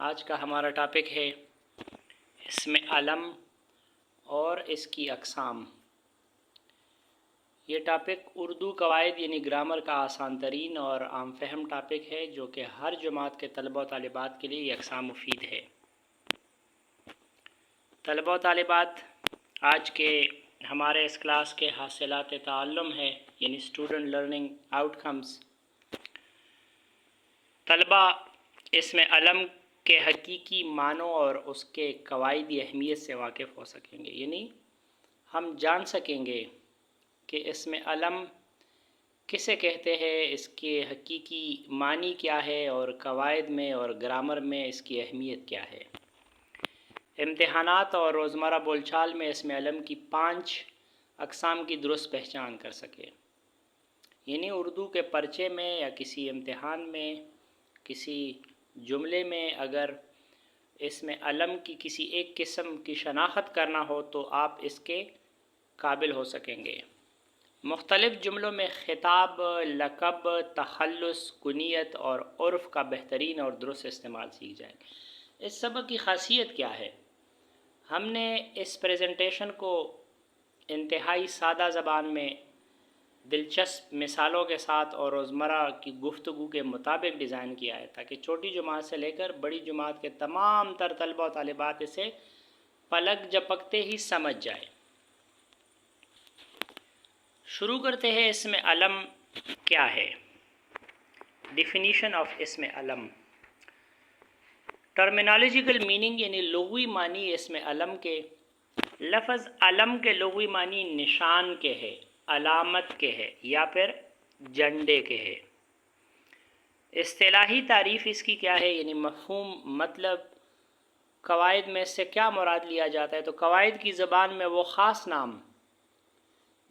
آج کا ہمارا ٹاپک ہے اسم علم اور اس کی اقسام۔ یہ ٹاپک اردو قواعد یعنی گرامر کا آسان ترین اور عام فہم ٹاپک ہے جو کہ ہر جماعت کے طلبہ و طالبات کے لیے یکساں مفید ہے۔ طلبہ و طالبات، آج کے ہمارے اس کلاس کے حاصلات تعلم ہے یعنی اسٹوڈنٹ لرننگ آؤٹ کمز۔ طلبہ اسم علم کے حقیقی معنوں اور اس کے قواعدی اہمیت سے واقف ہو سکیں گے، یعنی ہم جان سکیں گے کہ اسم علم کسے کہتے ہیں، اس کے حقیقی معنی کیا ہے اور قواعد میں اور گرامر میں اس کی اہمیت کیا ہے۔ امتحانات اور روزمرہ بول چال میں اسم علم کی 5 اقسام کی درست پہچان کر سکے، یعنی اردو کے پرچے میں یا کسی امتحان میں کسی جملے میں اگر اسم علم کی کسی ایک قسم کی شناخت کرنا ہو تو آپ اس کے قابل ہو سکیں گے۔ مختلف جملوں میں خطاب، لقب، تخلص، کنیت اور عرف کا بہترین اور درست استعمال سیکھ جائیں۔ اس سبق کی خاصیت کیا ہے؟ ہم نے اس پریزنٹیشن کو انتہائی سادہ زبان میں دلچسپ مثالوں کے ساتھ اور روزمرہ کی گفتگو کے مطابق ڈیزائن کیا ہے تاکہ چھوٹی جماعت سے لے کر بڑی جماعت کے تمام تر طلبہ و طالبات اسے پلک جھپکتے ہی سمجھ جائے۔ شروع کرتے ہیں۔ اسم علم کیا ہے؟ ڈیفینیشن آف اسم علم۔ ٹرمینالوجیکل میننگ یعنی لغوی معنی اسم علم کے۔ لفظ علم کے لغوی معنی نشان کے ہے، علامت کے ہے یا پھر جھنڈے کے ہے۔ اصطلاحی تعریف اس کی کیا ہے؟ یعنی مفہوم، مطلب، قواعد میں اس سے کیا مراد لیا جاتا ہے؟ تو قواعد کی زبان میں وہ خاص نام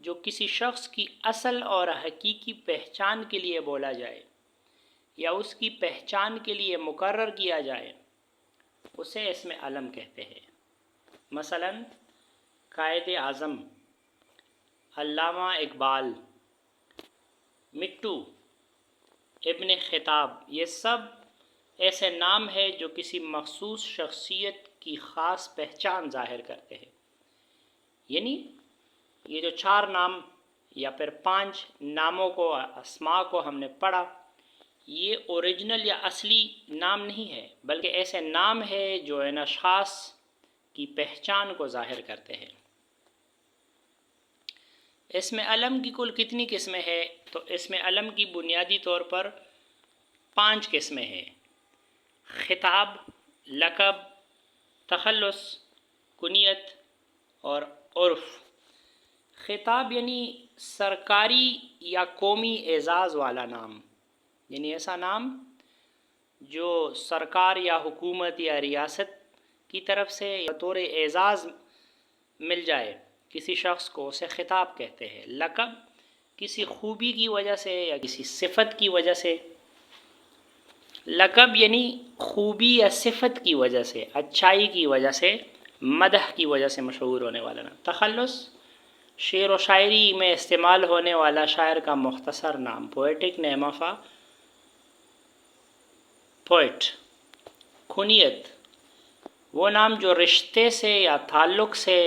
جو کسی شخص کی اصل اور حقیقی پہچان کے لیے بولا جائے یا اس کی پہچان کے لیے مقرر کیا جائے اسے اسم علم کہتے ہیں۔ مثلا قائد اعظم، علامہ اقبال، مٹو، ابن خطاب، یہ سب ایسے نام ہیں جو کسی مخصوص شخصیت کی خاص پہچان ظاہر کرتے ہیں۔ یعنی یہ جو 4 نام یا پھر 5 ناموں کو، اسماء کو ہم نے پڑھا، یہ اوریجنل یا اصلی نام نہیں ہے بلکہ ایسے نام ہیں جو ان اشخاص کی پہچان کو ظاہر کرتے ہیں۔ اسم علم کی کل کتنی قسمیں ہیں؟ تو اسم علم کی بنیادی طور پر 5 قسمیں ہیں: خطاب، لقب، تخلص، کنیت اور عرف۔ خطاب یعنی سرکاری یا قومی اعزاز والا نام، یعنی ایسا نام جو سرکار یا حکومت یا ریاست کی طرف سے بطور اعزاز مل جائے کسی شخص کو، اسے خطاب کہتے ہیں۔ لقب کسی خوبی کی وجہ سے یا کسی صفت کی وجہ سے، لقب یعنی خوبی یا صفت کی وجہ سے، اچھائی کی وجہ سے، مدح کی وجہ سے مشہور ہونے والا نام۔ تخلص شعر و شاعری میں استعمال ہونے والا شاعر کا مختصر نام، poetic name of a poet. کنیت وہ نام جو رشتے سے یا تعلق سے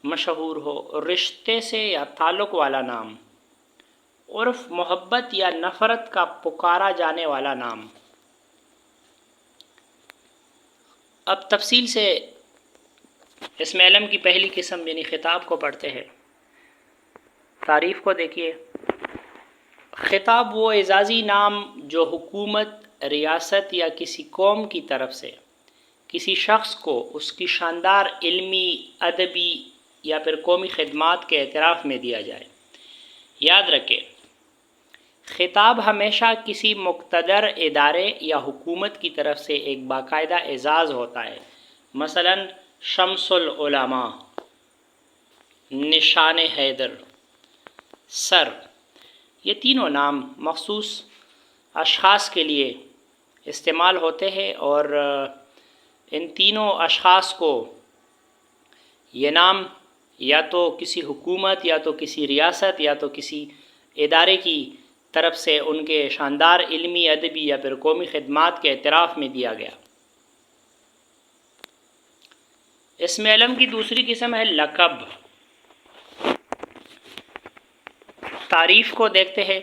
مشہور ہو، رشتے سے یا تعلق والا نام۔ عرف محبت یا نفرت کا پکارا جانے والا نام۔ اب تفصیل سے اسم علم کی پہلی قسم یعنی خطاب کو پڑھتے ہیں۔ تعریف کو دیکھیے۔ خطاب وہ اعزازی نام جو حکومت، ریاست یا کسی قوم کی طرف سے کسی شخص کو اس کی شاندار علمی، ادبی یا پھر قومی خدمات کے اعتراف میں دیا جائے۔ یاد رکھیں، خطاب ہمیشہ کسی مقتدر ادارے یا حکومت کی طرف سے ایک باقاعدہ اعزاز ہوتا ہے۔ مثلا شمس العلماء، نشان حیدر، سر، یہ تینوں نام مخصوص اشخاص کے لیے استعمال ہوتے ہیں اور ان تینوں اشخاص کو یہ نام یا تو کسی حکومت یا تو کسی ریاست یا تو کسی ادارے کی طرف سے ان کے شاندار علمی، ادبی یا پھر قومی خدمات کے اعتراف میں دیا گیا۔ اسم علم کی دوسری قسم ہے لقب۔ تعریف کو دیکھتے ہیں۔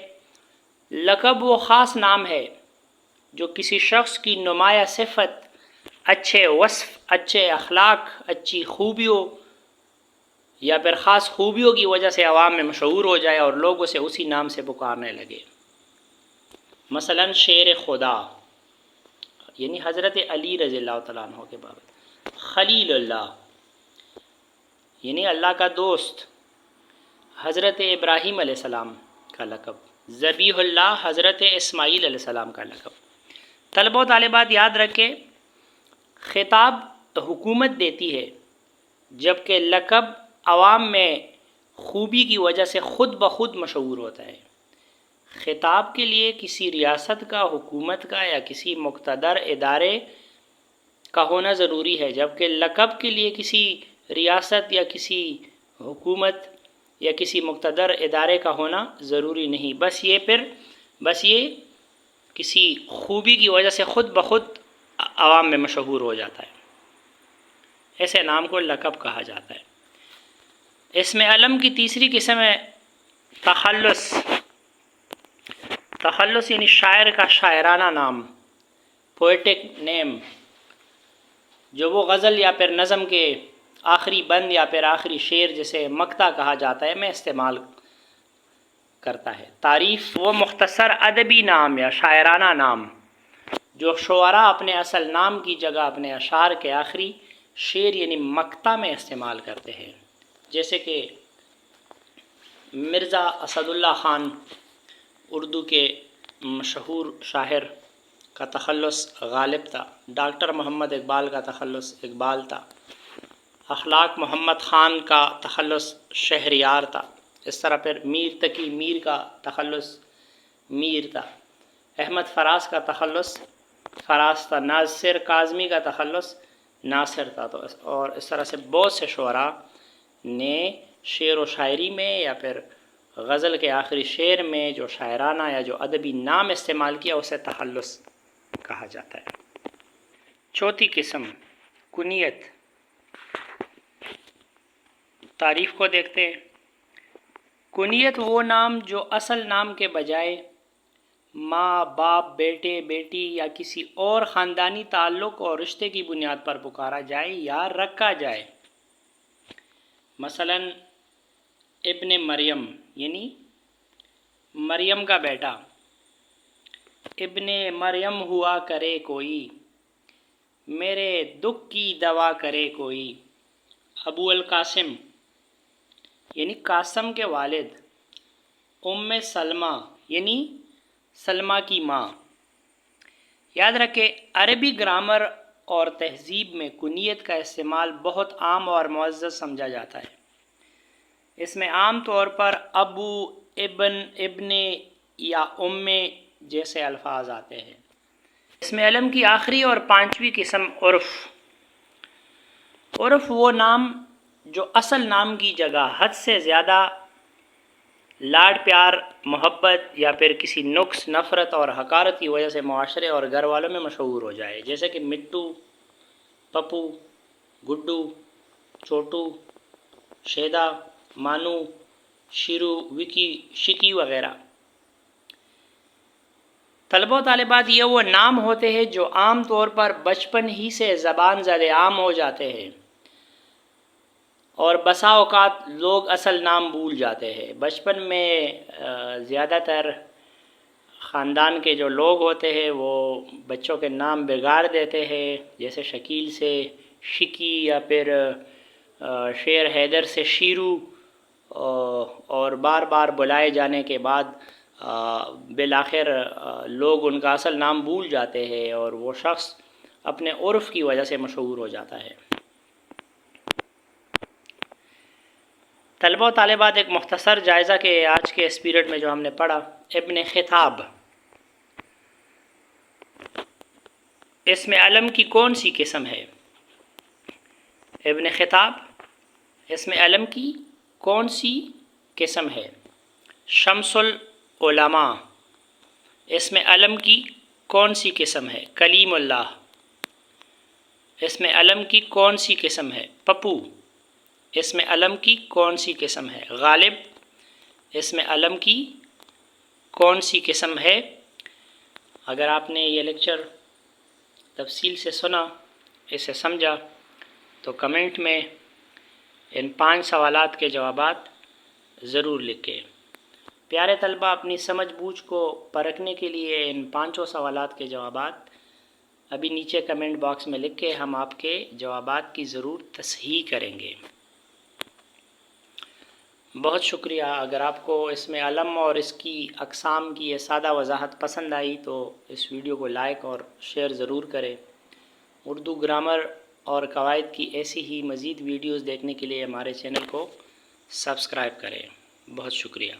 لقب وہ خاص نام ہے جو کسی شخص کی نمایاں صفت، اچھے وصف، اچھے اخلاق، اچھی خوبیوں یا پھر خاص خوبیوں کی وجہ سے عوام میں مشہور ہو جائے اور لوگ اسے اسی نام سے پکارنے لگے۔ مثلا شیر خدا یعنی حضرت علی رضی اللہ تعالیٰ عنہ کے بارے، خلیل اللہ یعنی اللہ کا دوست، حضرت ابراہیم علیہ السلام کا لقب، ذبیح اللہ حضرت اسماعیل علیہ السلام کا لقب۔ طلبہ و طالبات یاد رکھیں، خطاب حکومت دیتی ہے جبکہ لقب عوام میں خوبی کی وجہ سے خود بخود مشہور ہوتا ہے۔ خطاب کے لیے کسی ریاست کا، حکومت کا یا کسی مقتدر ادارے کا ہونا ضروری ہے، جبکہ لقب کے لیے کسی ریاست یا کسی حکومت یا کسی مقتدر ادارے کا ہونا ضروری نہیں، بس یہ کسی خوبی کی وجہ سے خود بخود عوام میں مشہور ہو جاتا ہے۔ ایسے نام کو لقب کہا جاتا ہے۔ اسم علم کی تیسری قسم ہے تخلص۔ تخلص یعنی شاعر کا شاعرانہ نام، پوئٹک نیم، جو وہ غزل یا پھر نظم کے آخری بند یا پھر آخری شعر جسے مقطع کہا جاتا ہے میں استعمال کرتا ہے۔ تعریف وہ مختصر ادبی نام یا شاعرانہ نام جو شعراء اپنے اصل نام کی جگہ اپنے اشعار کے آخری شعر یعنی مقطع میں استعمال کرتے ہیں، جیسے کہ مرزا اسد اللہ خان اردو کے مشہور شاعر کا تخلص غالب تھا، ڈاکٹر محمد اقبال کا تخلص اقبال تھا، اخلاق محمد خان کا تخلص شہریار تھا، اس طرح پھر میر تقی میر کا تخلص میر تھا، احمد فراز کا تخلص فراز تھا، ناصر کاظمی کا تخلص ناصر تھا، تو اور اس طرح سے بہت سے شعراء نے شعر و شاعری میں یا پھر غزل کے آخری شعر میں جو شاعرانہ یا جو ادبی نام استعمال کیا اسے تخلص کہا جاتا ہے۔ چوتھی قسم کنیت۔ تعریف کو دیکھتے ہیں۔ کنیت وہ نام جو اصل نام کے بجائے ماں، باپ، بیٹے، بیٹی یا کسی اور خاندانی تعلق اور رشتے کی بنیاد پر پکارا جائے یا رکھا جائے۔ مثلا ابن مریم یعنی مریم کا بیٹا، ابن مریم ہوا کرے کوئی، میرے دکھ کی دوا کرے کوئی۔ ابو القاسم یعنی قاسم کے والد، ام سلمہ یعنی سلمہ کی ماں۔ یاد رکھیں عربی گرامر اور تہذیب میں کنیت کا استعمال بہت عام اور معزز سمجھا جاتا ہے۔ اس میں عام طور پر ابو، ابن یا ام جیسے الفاظ آتے ہیں۔ اسم علم کی آخری اور پانچویں قسم عرف۔ عرف وہ نام جو اصل نام کی جگہ حد سے زیادہ لاڈ پیار، محبت یا پھر کسی نقص، نفرت اور حقارت کی وجہ سے معاشرے اور گھر والوں میں مشہور ہو جائے، جیسے کہ مٹو، پپو، گڈو، چھوٹو، شیدا، مانو، شیرو، وکی، شکی وغیرہ۔ طلبہ و طالبات یہ وہ نام ہوتے ہیں جو عام طور پر بچپن ہی سے زبان زد عام ہو جاتے ہیں اور بسا اوقات لوگ اصل نام بھول جاتے ہیں۔ بچپن میں زیادہ تر خاندان کے جو لوگ ہوتے ہیں وہ بچوں کے نام بگاڑ دیتے ہیں، جیسے شکیل سے شکی یا پھر شیر حیدر سے شیرو، اور بار بار بلائے جانے کے بعد بالآخر لوگ ان کا اصل نام بھول جاتے ہیں اور وہ شخص اپنے عرف کی وجہ سے مشہور ہو جاتا ہے۔ طلبہ و طالبات ایک مختصر جائزہ کہ آج کے اس پیریڈ میں جو ہم نے پڑھا، ابن خطاب اسم علم کی کون سی قسم ہے؟ ابن خطاب اسم علم کی کون سی قسم ہے؟ شمس العلماء اسم علم کی کون سی قسم ہے؟ کلیم اللہ۔ اسم علم کی کون سی قسم ہے؟ پپو۔ اسم علم کی کون سی قسم ہے؟ غالب۔ اسم علم کی کون سی قسم ہے؟ اگر آپ نے یہ لیکچر تفصیل سے سنا، اسے سمجھا، تو کمنٹ میں ان 5 سوالات کے جوابات ضرور لکھیں۔ پیارے طلبہ، اپنی سمجھ بوجھ کو پرکھنے کے لیے ان 5 سوالات کے جوابات ابھی نیچے کمنٹ باکس میں لکھ کے ہم آپ کے جوابات کی ضرور تصحیح کریں گے۔ بہت شکریہ۔ اگر آپ کو اسم علم اور اس کی اقسام کی یہ سادہ وضاحت پسند آئی تو اس ویڈیو کو لائک اور شیئر ضرور کریں۔ اردو گرامر اور قواعد کی ایسی ہی مزید ویڈیوز دیکھنے کے لیے ہمارے چینل کو سبسکرائب کریں۔ بہت شکریہ۔